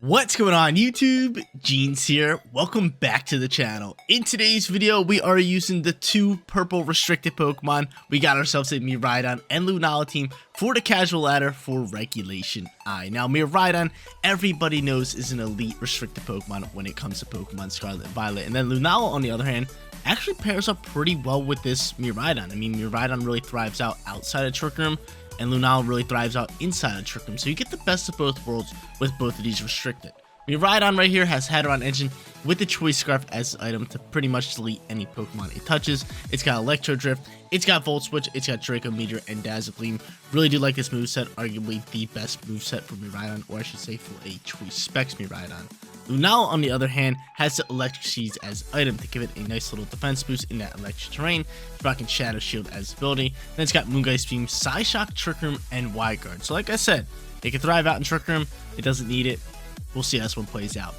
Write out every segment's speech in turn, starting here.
What's going on YouTube? Jeans here. Welcome back to the channel. In today's video, we are using the two purple restricted Pokemon. We got ourselves a Miraidon and Lunala team for the casual ladder for Regulation I. Now, Miraidon, everybody knows, is an elite restricted Pokemon when it comes to Pokemon Scarlet and Violet. And then Lunala, on the other hand, actually pairs up pretty well with this Miraidon. I mean, Miraidon really thrives out outside of Trick Room, and Lunala really thrives out inside of Trick Room. So you get the best of both worlds with both of these restricted. Miraidon right here has Hadron Engine with the Choice Scarf as an item to pretty much delete any Pokemon it touches. It's got Electro Drift, it's got Volt Switch, it's got Draco Meteor, and Dazzle Gleam. Really do like this moveset, arguably the best moveset for Miraidon, or I should say for a Choice Specs Miraidon. Lunala, on the other hand, has the Electric Seeds as item to give it a nice little defense boost in that electric terrain. It's rocking Shadow Shield as ability. Then it's got Moongeist Beam, Psyshock, Trick Room, and Wide Guard. So like I said, it can thrive out in Trick Room. It doesn't need it. We'll see how this one plays out.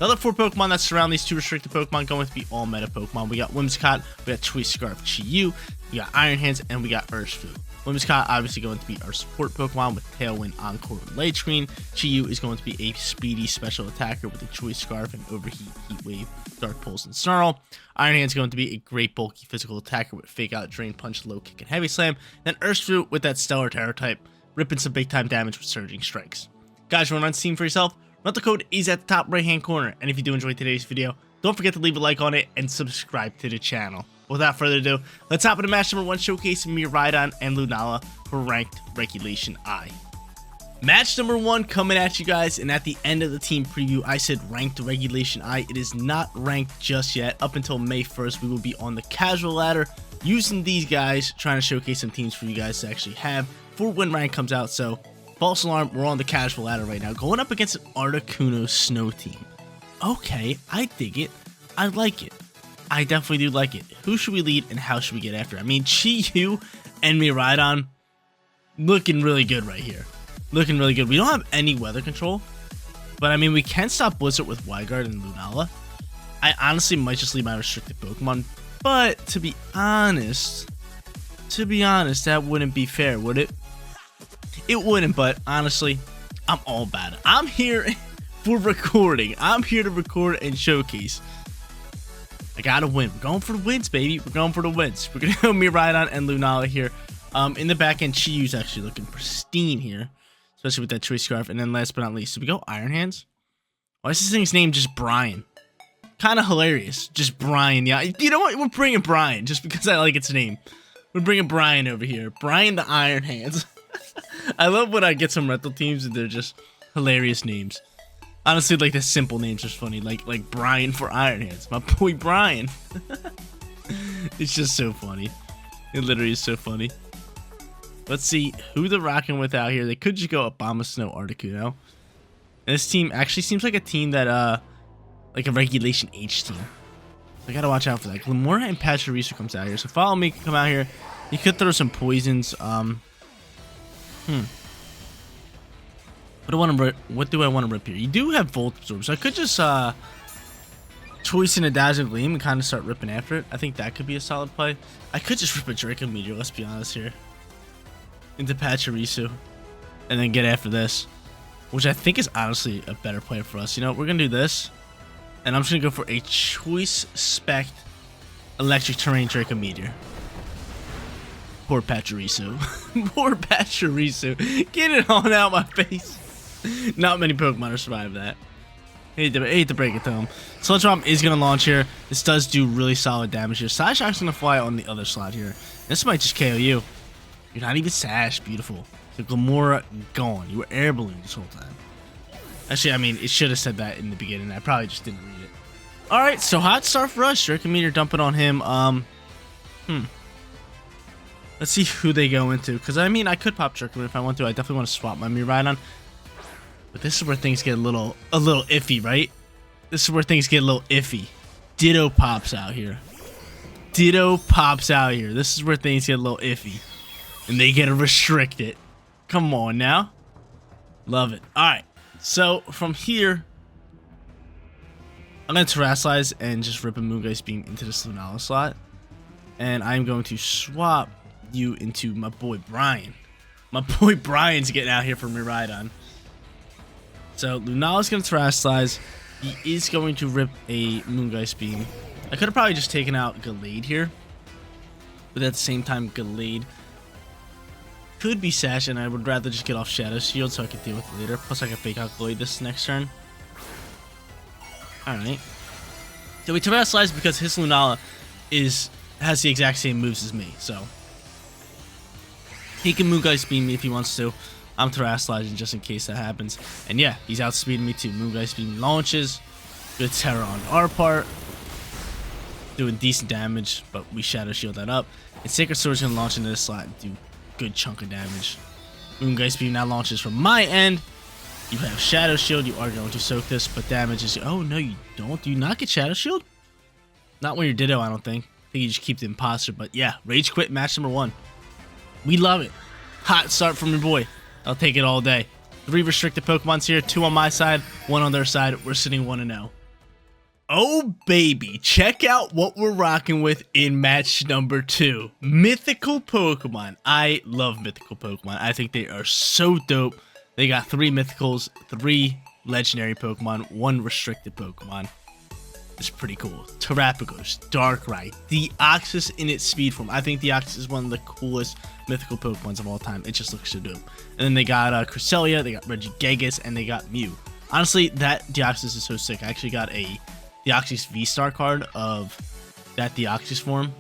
The other four Pokemon that surround these two restricted Pokemon going to be all meta Pokemon. We got Whimsicott, we got Choice Scarf Chi-Yu, we got Iron Hands, and we got Urshifu. Whimsicott obviously going to be our support Pokemon with Tailwind, Encore, and Light Screen. Chi-Yu is going to be a speedy special attacker with a Choice Scarf and Overheat, Heat Wave, Dark Pulse, and Snarl. Iron Hands is going to be a great bulky physical attacker with Fake Out, Drain Punch, Low Kick, and Heavy Slam. Then Urshifu with that Stellar Terror type, ripping some big time damage with Surging Strikes. Guys, you want to run Steam for yourself? Rental code is at the top right hand corner, and if you do enjoy today's video, don't forget to leave a like on it and subscribe to the channel. Without further ado, let's hop into match number 1, showcasing Miraidon and Lunala for ranked Regulation I. Match number 1 coming at you guys, and at the end of the team preview, I said ranked Regulation I. It is not ranked just yet. Up until May 1st, we will be on the casual ladder using these guys, trying to showcase some teams for you guys to actually have for when rank comes out. So false alarm, we're on the casual ladder right now, going up against an Articuno Snow team. Okay, I dig it. I like it. I definitely do like it. Who should we lead and how should we get after? I mean, Chi-Yu and Miraidon looking really good right here. Looking really good. We don't have any weather control, but I mean, we can stop Blizzard with Wide Guard and Lunala. I honestly might just leave my restricted Pokemon, but to be honest, that wouldn't be fair, would it? It wouldn't, but honestly, I'm all about it. I'm here for recording. I'm here to record and showcase. I gotta win. We're going for the wins, baby. We're going for the wins. We're gonna go Miraidon and Lunala here. In the back end, Chi-Yu's actually looking pristine here, especially with that Choice Scarf. And then last but not least, so we go Iron Hands. Why is this thing's name just Brian? Kind of hilarious. Just Brian. Yeah, you know what? We're bringing Brian just because I like its name. We're bringing Brian over here. Brian the Iron Hands. I love when I get some rental teams and they're just hilarious names. Honestly, like the simple names are funny, like Brian for Iron Hands. My boy Brian. It's just so funny. It literally is so funny. Let's see who they're rocking with out here. They could just go Abomasnow Articuno. And this team actually seems like a team that like a Regulation H team. I gotta watch out for that. Glamora and Pachirisu comes out here. So follow me, come out here. You could throw some poisons. What do I want to rip here? You do have Volt Absorb, so I could just choice in a Dazzle Gleam and kind of start ripping after it. I think that could be a solid play. I could just rip a Draco Meteor, let's be honest here, into Pachirisu, and then get after this, which I think is honestly a better play for us. You know, we're gonna do this, and I'm just gonna go for a Choice Spec Electric Terrain Draco Meteor. Poor Pachirisu. Poor Pachirisu. Get it on out my face. Not many Pokemon are survive that. Hate to break it to him. Sludge Bomb is going to launch here. This does do really solid damage here. Psyshock's going to fly on the other slot here. This might just KO you. You're not even Sash. Beautiful. The Glamora gone. You were air balloon this whole time. Actually, I mean, it should have said that in the beginning. I probably just didn't read it. Alright, so hot start for us. Draco Meteor dumping on him. Let's see who they go into, because I mean, I could pop Draco if I want to. I definitely want to swap my Miraidon, but this is where things get a little iffy, right? This is where things get a little iffy. Ditto pops out here. Ditto pops out here. This is where things get a little iffy, and they get to restrict it. Come on now, love it. All right, so from here, I'm gonna Terrasilize and just rip a Moongeist Beam into this Lunala slot, and I'm going to swap you into my boy Brian. My boy Brian's getting out here for Miraidon. So Lunala's going to Terrasilize. He is going to rip a Moongeist Beam. I could have probably just taken out Gallade here. But at the same time, Gallade could be Sash, and I would rather just get off Shadow Shield so I can deal with it later. Plus I can fake out Gallade this next turn. Alright. So we Terrasilize because his Lunala has the exact same moves as me. So he can Moongeist Beam me if he wants to. I'm Terrasilizing just in case that happens. And yeah, he's outspeeding me too. Moongeist Beam launches. Good terror on our part. Doing decent damage, but we Shadow Shield that up. And Sacred Sword's going to launch into this slot and do a good chunk of damage. Moongeist Beam now launches from my end. You have Shadow Shield. You are going to soak this, but damage is... Oh, no, you don't. Do you not get Shadow Shield? Not when you're Ditto, I don't think. I think you just keep the Imposter. But yeah, Rage Quit match number 1. We love it. Hot start from your boy. I'll take it all day. 3 restricted Pokemons here, 2 on my side, 1 on their side. We're sitting 1-0. Oh baby, check out what we're rocking with in match number 2. Mythical Pokemon. I love mythical Pokemon. I think they are so dope. They got 3 mythicals, 3 legendary Pokemon, 1 restricted Pokemon. It's pretty cool. Terrapagos, Darkrai, Deoxys in its speed form. I think Deoxys is one of the coolest mythical Pokemons of all time. It just looks so dope. And then they got Cresselia, they got Regidrago, and they got Mew. Honestly, that Deoxys is so sick. I actually got a Deoxys V-Star card of that Deoxys form.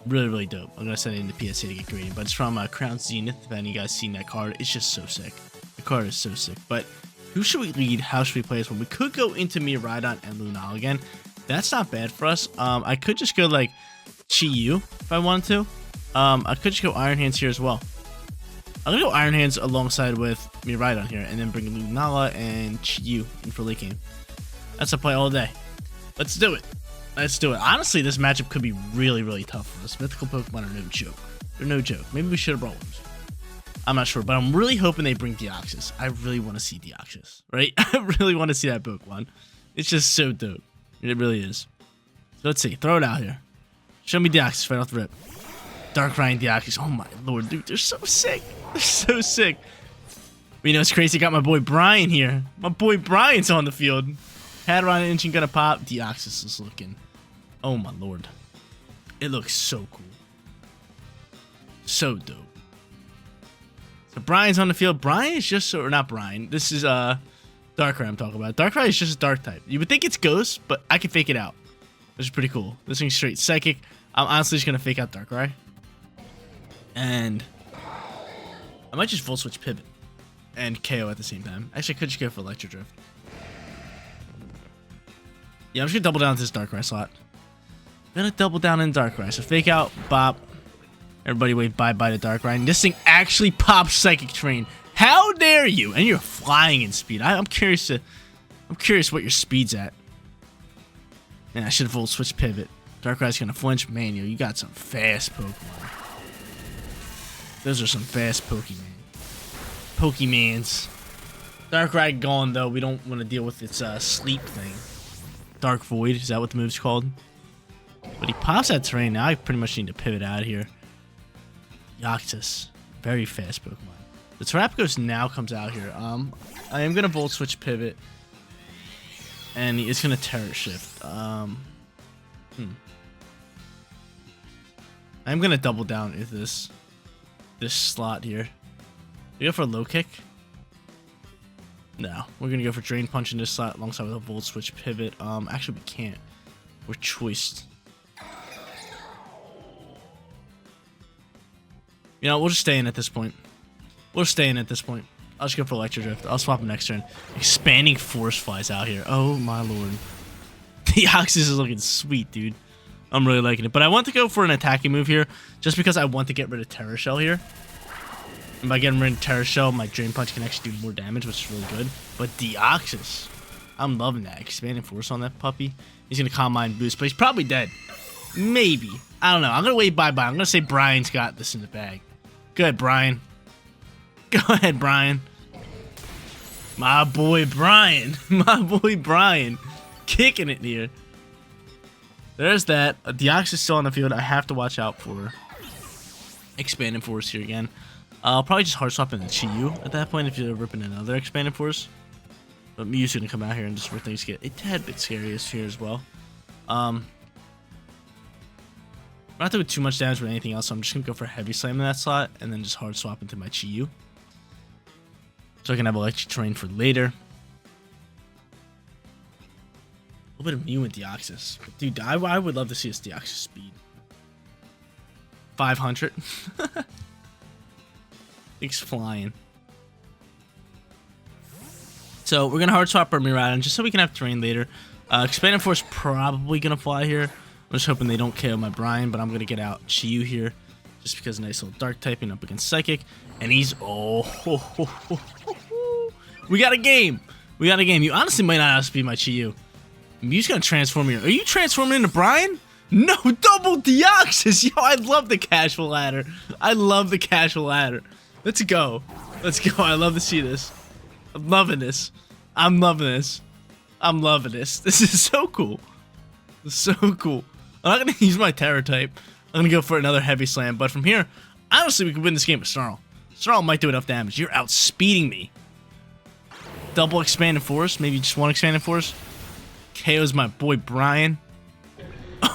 Really, really dope. I'm going to send it in the PSA to get graded. But it's from Crown Zenith. If any of you guys seen that card, it's just so sick. The card is so sick. But who should we lead? How should we play this one? We could go into Miraidon and Lunala again. That's not bad for us. I could just go like Chi-Yu if I wanted to. I could just go Iron Hands here as well. I'm going to go Iron Hands alongside with Miraidon here. And then bring Lunala and Chi-Yu in for late game. That's a play all day. Let's do it. Let's do it. Honestly, this matchup could be really, really tough for us. Mythical Pokemon are no joke. They're no joke. Maybe we should have brought one. I'm not sure, but I'm really hoping they bring Deoxys. I really want to see Deoxys, right? I really want to see that Pokemon. It's just so dope. It really is. So let's see. Throw it out here. Show me Deoxys right off the rip. Darkrai and Deoxys. Oh my lord, dude. They're so sick. They're so sick. But you know, it's crazy. Got my boy Brian here. My boy Brian's on the field. Hadron engine gonna pop. Deoxys is looking. Oh my lord. It looks so cool. So dope. So Brian's on the field. Brian is just so, or not Brian. This is Darkrai I'm talking about. Darkrai is just a dark type. You would think it's Ghost, but I can fake it out. Which is pretty cool. This thing's straight Psychic. I'm honestly just gonna fake out Darkrai. And I might just Volt Switch Pivot and KO at the same time. Actually, I could just go for Electro Drift. Yeah, I'm just gonna double down to this Darkrai slot. I'm gonna double down in Darkrai. So fake out, bop. Everybody wave bye-bye to Darkrai. And this thing actually pops Psychic Terrain. How dare you? And you're flying in speed. I'm curious what your speed's at. Man, I should have Volt Switch Pivot. Darkrai's gonna flinch. Man, you got some fast Pokemon. Those are some fast Pokemans. Darkrai gone though. We don't want to deal with its sleep thing. Dark Void, is that what the move's called? But he pops that terrain. Now I pretty much need to pivot out of here. Deoxys, very fast Pokemon. The Terrapagos now comes out here. I am gonna Volt Switch Pivot, and it's gonna Terror Shift. I'm gonna double down with this slot here. You go for a low kick. No, we're gonna go for Drain Punch in this slot alongside with a Volt Switch Pivot. Actually we can't. We're choiced. You know, we'll just stay in at this point. I'll just go for Electro Drift. I'll swap him next turn. Expanding Force flies out here. Oh my lord. The Deoxys is looking sweet, dude. I'm really liking it. But I want to go for an attacking move here, just because I want to get rid of Terra Shell here. And by getting rid of Terra Shell, my Drain Punch can actually do more damage, which is really good. But Deoxys, I'm loving that. Expanding Force on that puppy. He's going to Calm Mind boost, but he's probably dead. Maybe. I don't know. I'm going to wait bye-bye. I'm going to say Brian's got this in the bag. Go ahead, Brian. Go ahead, Brian. My boy Brian. My boy Brian. Kicking it here. There's that. Deoxys still on the field. I have to watch out for Expanding Force here again. I'll probably just hard swap in the Chi-Yu at that point if you're ripping another Expanding Force. But Mew's gonna come out here and just where things get a tad bit scary here as well. I'm not doing too much damage with anything else, so I'm just gonna go for a heavy slam in that slot and then just hard swap into my Chi-Yu. So I can have electric terrain for later. A little bit of Mew and Deoxys. Dude, I would love to see this Deoxys speed. 500. Thing's flying. So we're going to hard swap our Miraidon just so we can have terrain later. Expanding Force probably going to fly here. I'm just hoping they don't KO my Brian, but I'm going to get out Chi-Yu here. Just because nice little dark typing up against Psychic. And he's... Oh, we got a game. We got a game. You honestly might not outspeed my Chi-Yu. Mew's going to transform here. Are you transforming into Brian? No, double Deoxys. Yo, I love the casual ladder. I love the casual ladder. Let's go. Let's go. I love to see this. I'm loving this. I'm loving this. I'm loving this. This is so cool. This is so cool. I'm not going to use my Terror type. I'm going to go for another heavy slam. But from here, honestly, we could win this game with Snarl. Snarl might do enough damage. You're outspeeding me. Double Expanded Force. Maybe just one Expanded Force. KO's my boy Brian.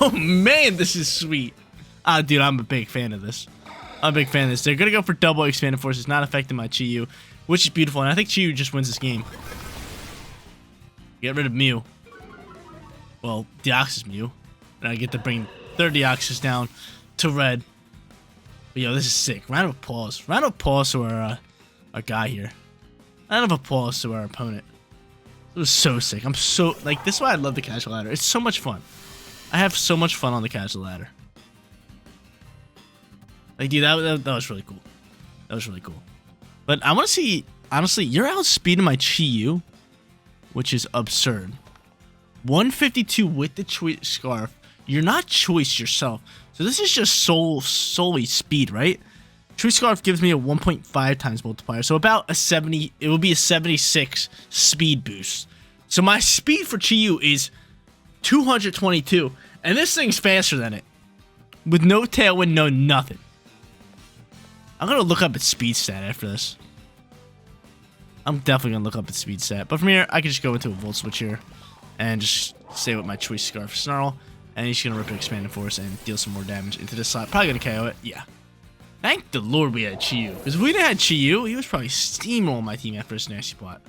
Oh, man, this is sweet. Dude, I'm a big fan of this. I'm a big fan of this. They're going to go for double Expanded Force. It's not affecting my Chi-Yu, which is beautiful. And I think Chi-Yu just wins this game. Get rid of Mew. Well, Deoxys Mew. And I get to bring third Deoxys down to red. But, yo, this is sick. Round of applause. Round of applause to our guy here. Round of applause to our opponent. It was so sick. I'm so... Like, this is why I love the casual ladder. It's so much fun. I have so much fun on the casual ladder. Like, dude, that was really cool. That was really cool. But I want to see... Honestly, you're outspeeding my Chi-Yu, which is absurd. 152 with the Choice Scarf. You're not Choice yourself. So this is just solely speed, right? Choice Scarf gives me a 1.5 times multiplier. So about a 70... It will be a 76 speed boost. So my speed for Chi-Yu is 222. And this thing's faster than it. With no Tailwind, no nothing. I'm going to look up its speed stat after this. I'm definitely going to look up its speed stat. But from here, I can just go into a Volt Switch here. And just stay with my Choice Scarf Snarl. And he's going to rip an Expanded Force and deal some more damage into this slot. Probably going to KO it. Yeah. Thank the Lord we had Chi-Yu. Because if we didn't have Chi-Yu, he was probably steamrolling my team after this nasty plot.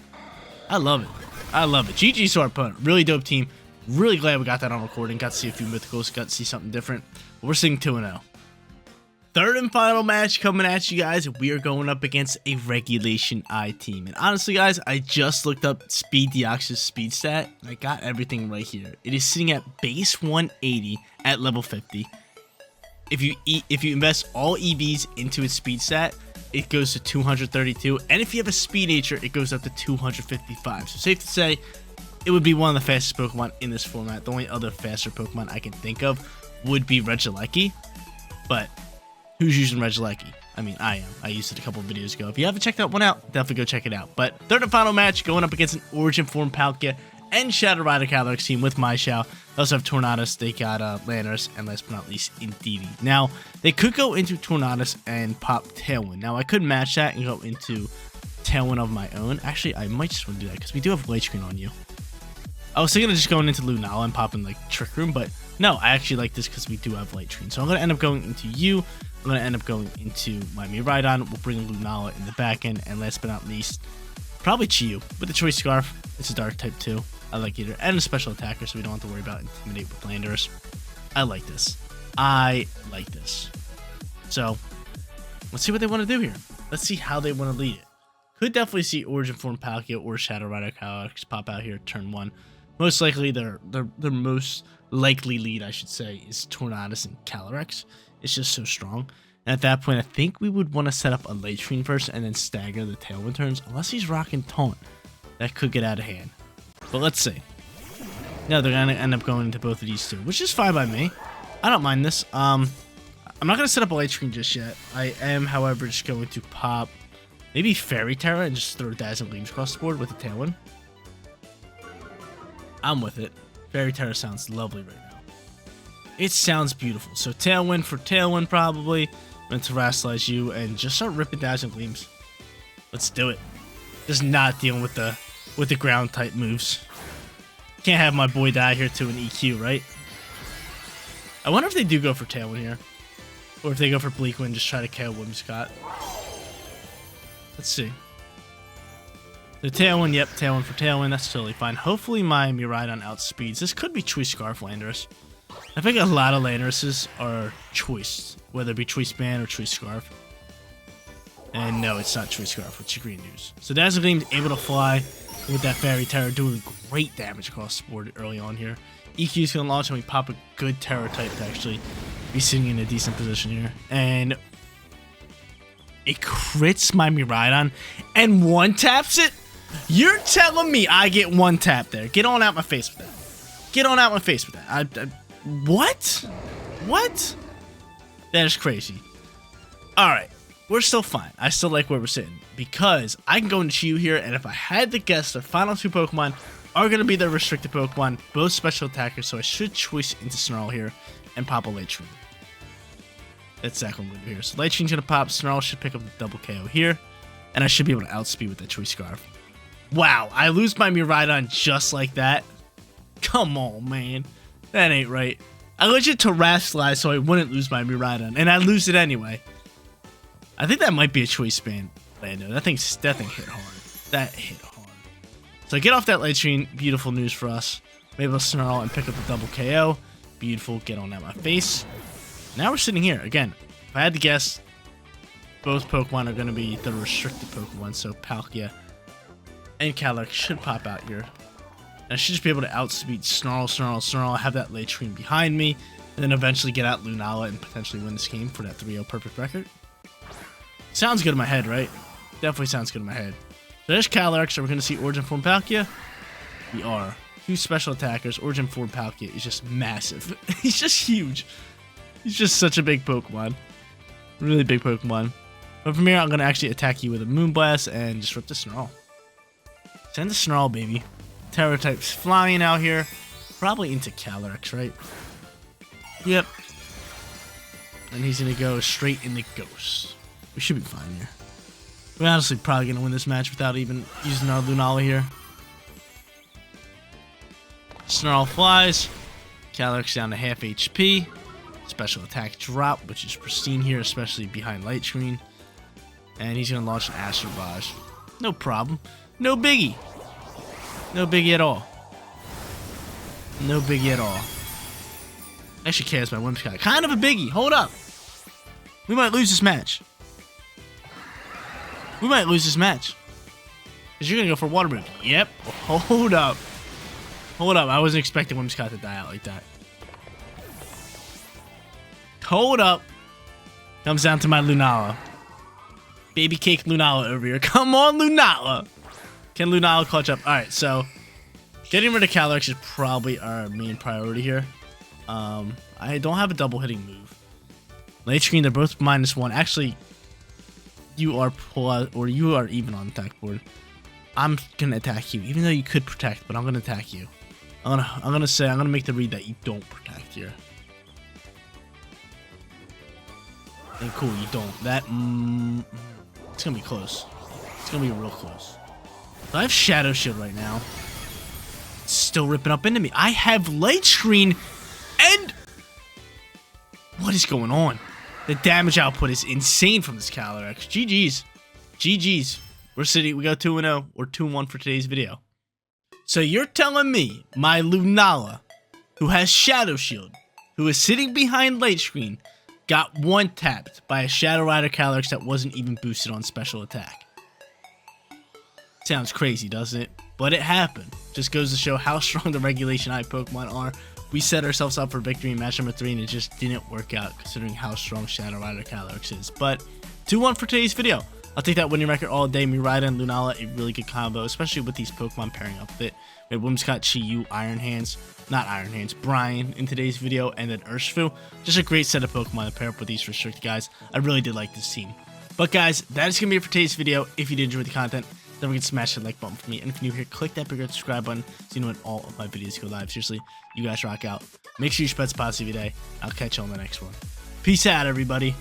I love it. I love it. GG's to our opponent. Really dope team. Really glad we got that on recording. Got to see a few mythicals. Got to see something different. But we're sitting 2-0. Third and final match coming at you guys. We are going up against a Regulation I team. And honestly, guys, I just looked up Speed Deoxys speed stat. And I got everything right here. It is sitting at base 180 at level 50. If you invest all EVs into its speed stat, it goes to 232. And if you have a Speed Nature, it goes up to 255. So safe to say, it would be one of the fastest Pokemon in this format. The only other faster Pokemon I can think of would be Regieleki. But who's using Regieleki? I mean, I am. I used it a couple of videos ago. If you haven't checked that one out, definitely go check it out. But third and final match, going up against an Origin Form Palkia and Shadow Rider Calyrex team with MyShao. They also have Tornadus, they got Landorus, and last but not least, Indeedee. Now, they could go into Tornadus and pop Tailwind. Now, I could match that and go into Tailwind of my own. Actually, I might just want to do that because we do have Light Screen on you. I was thinking of just going into Lunala and popping like Trick Room, but no, I actually like this because we do have Light Screen. So I'm going to end up going into you. I'm going to end up going into my Miraidon. We'll bring Lunala in the back end. And last but not least, probably Chi-Yu with the Choice Scarf. It's a Dark type too. I like either. And a Special Attacker, so we don't have to worry about Intimidate with Landorus. I like this. I like this. So, let's see what they want to do here. Let's see how they want to lead it. Could definitely see Origin Form Palkia or Shadow Rider Calyrex pop out here turn 1. Most likely, their most likely lead, I should say, is Tornadus and Calyrex. It's just so strong. And at that point, I think we would want to set up a Light Screen first and then stagger the Tailwind turns, unless he's rocking Taunt. That could get out of hand. But let's see. No, they're going to end up going into both of these two, which is fine by me. I don't mind this. I'm not going to set up a Light Screen just yet. I am, however, just going to pop maybe Fairy Terra and just throw Dazzling Gleams across the board with the Tailwind. I'm with it. Fairy Terra sounds lovely right now. It sounds beautiful. So Tailwind for Tailwind probably. I'm going to Terrasilize you and just start ripping Dazzling Gleams. Let's do it. Just not dealing with the with the ground type moves. Can't have my boy die here to an EQ, right? I wonder if they do go for Tailwind here. Or if they go for Bleak Wind, just try to KO Whimsicott. Let's see. The Tailwind, yep, Tailwind for Tailwind, that's totally fine. Hopefully my Miraidon outspeeds. This could be Choice Scarf Landorus. I think a lot of Landoruses are choiced, whether it be Choice Band or Choice Scarf. And no, it's not Choice Scarf, it's Green News. So Dazzlegleam's able to fly with that Fairy Terror, doing great damage across the board early on here. EQ is going to launch and we pop a good Terror type to actually be sitting in a decent position here. And it crits my Miraidon and one-taps it? You're telling me I get one tap there. Get on out my face with that. Get on out my face with that. What? What? That is crazy. Alright. We're still fine. I still like where we're sitting. Because I can go into Chiyu here, and if I had to guess, the final two Pokemon are going to be the restricted Pokemon. Both special attackers, so I should choice into Snarl here and pop a Leitrim. That's exactly what I'm going to do here. So Leitrim's going to pop. Snarl should pick up the double KO here. And I should be able to outspeed with that Choice Scarf. Wow, I lose my Miraidon just like that? Come on, man. That ain't right. I legit Terrestrialized so I wouldn't lose my Miraidon, and I lose it anyway. I think that might be a Choice Band, Lando. That thing hit hard. That hit hard. So I get off that Leitrim. Beautiful news for us. Maybe I'll Snarl and pick up the double KO. Beautiful. Get on out my face. Now we're sitting here. Again, if I had to guess, both Pokemon are going to be the restricted Pokemon, so Palkia and Calyrex should pop out here. And I should just be able to outspeed Snarl, have that Leitrim behind me, and then eventually get out Lunala and potentially win this game for that 3-0 perfect record. Sounds good in my head, right? Definitely sounds good in my head. So there's Calyrex. Are we going to see Origin Form Palkia? We are. Two special attackers. Origin Form Palkia is just massive. He's just huge. He's just such a big Pokemon. Really big Pokemon. But from here, I'm going to actually attack you with a Moonblast and disrupt the Snarl. Send the Snarl, baby. Terror types flying out here. Probably into Calyrex, right? Yep. And he's going to go straight into Ghost. We should be fine here. We're honestly probably going to win this match without even using our Lunala here. Snarl flies. Calyrex down to half HP. Special attack drop, which is pristine here, especially behind Light Screen. And he's going to launch an Astro Barrage. No problem. No biggie. No biggie at all. No biggie at all. Actually cares my Whimsicott. Kind of a biggie. Hold up. We might lose this match. We might lose this match. Because you're going to go for Water Move. Yep. Hold up. Hold up. I wasn't expecting Whimsicott to die out like that. Hold up. Comes down to my Lunala. Baby cake Lunala over here. Come on, Lunala. Can Lunala clutch up? Alright, so getting rid of Calyrex is probably our main priority here. I don't have a double hitting move. Late Screen, they're both -1. Actually, you are plus, or you are even on the attack board. I'm gonna attack you, even though you could protect, but I'm gonna attack you. I'm gonna make the read that you don't protect here. And cool, you don't. That it's gonna be close. It's gonna be real close. So I have Shadow Shield right now. It's still ripping up into me. I have Light Screen, and what is going on? The damage output is insane from this Calyrex. GG's. GG's. We got 2-0 or 2-1 for today's video. So you're telling me my Lunala, who has Shadow Shield, who is sitting behind Light Screen, got one-tapped by a Shadow Rider Calyrex that wasn't even boosted on special attack. Sounds crazy, doesn't it? But it happened. Just goes to show how strong the Regulation I Pokemon are. We set ourselves up for victory in match number 3, and it just didn't work out considering how strong Shadow Rider Calyrex is. But 2-1 for today's video. I'll take that winning record all day. Miraidon and Lunala, a really good combo, especially with these Pokemon pairing up with it. We had Whimsicott, Chiyu, Brian in today's video, and then Urshifu. Just a great set of Pokemon to pair up with these restricted guys. I really did like this team. But guys, that is going to be it for today's video. If you did enjoy the content, don't forget to smash that like button for me. And if you're new here, click that big red subscribe button so you know when all of my videos go live. Seriously, you guys rock out. Make sure you spread some positivity today. I'll catch you on the next one. Peace out, everybody.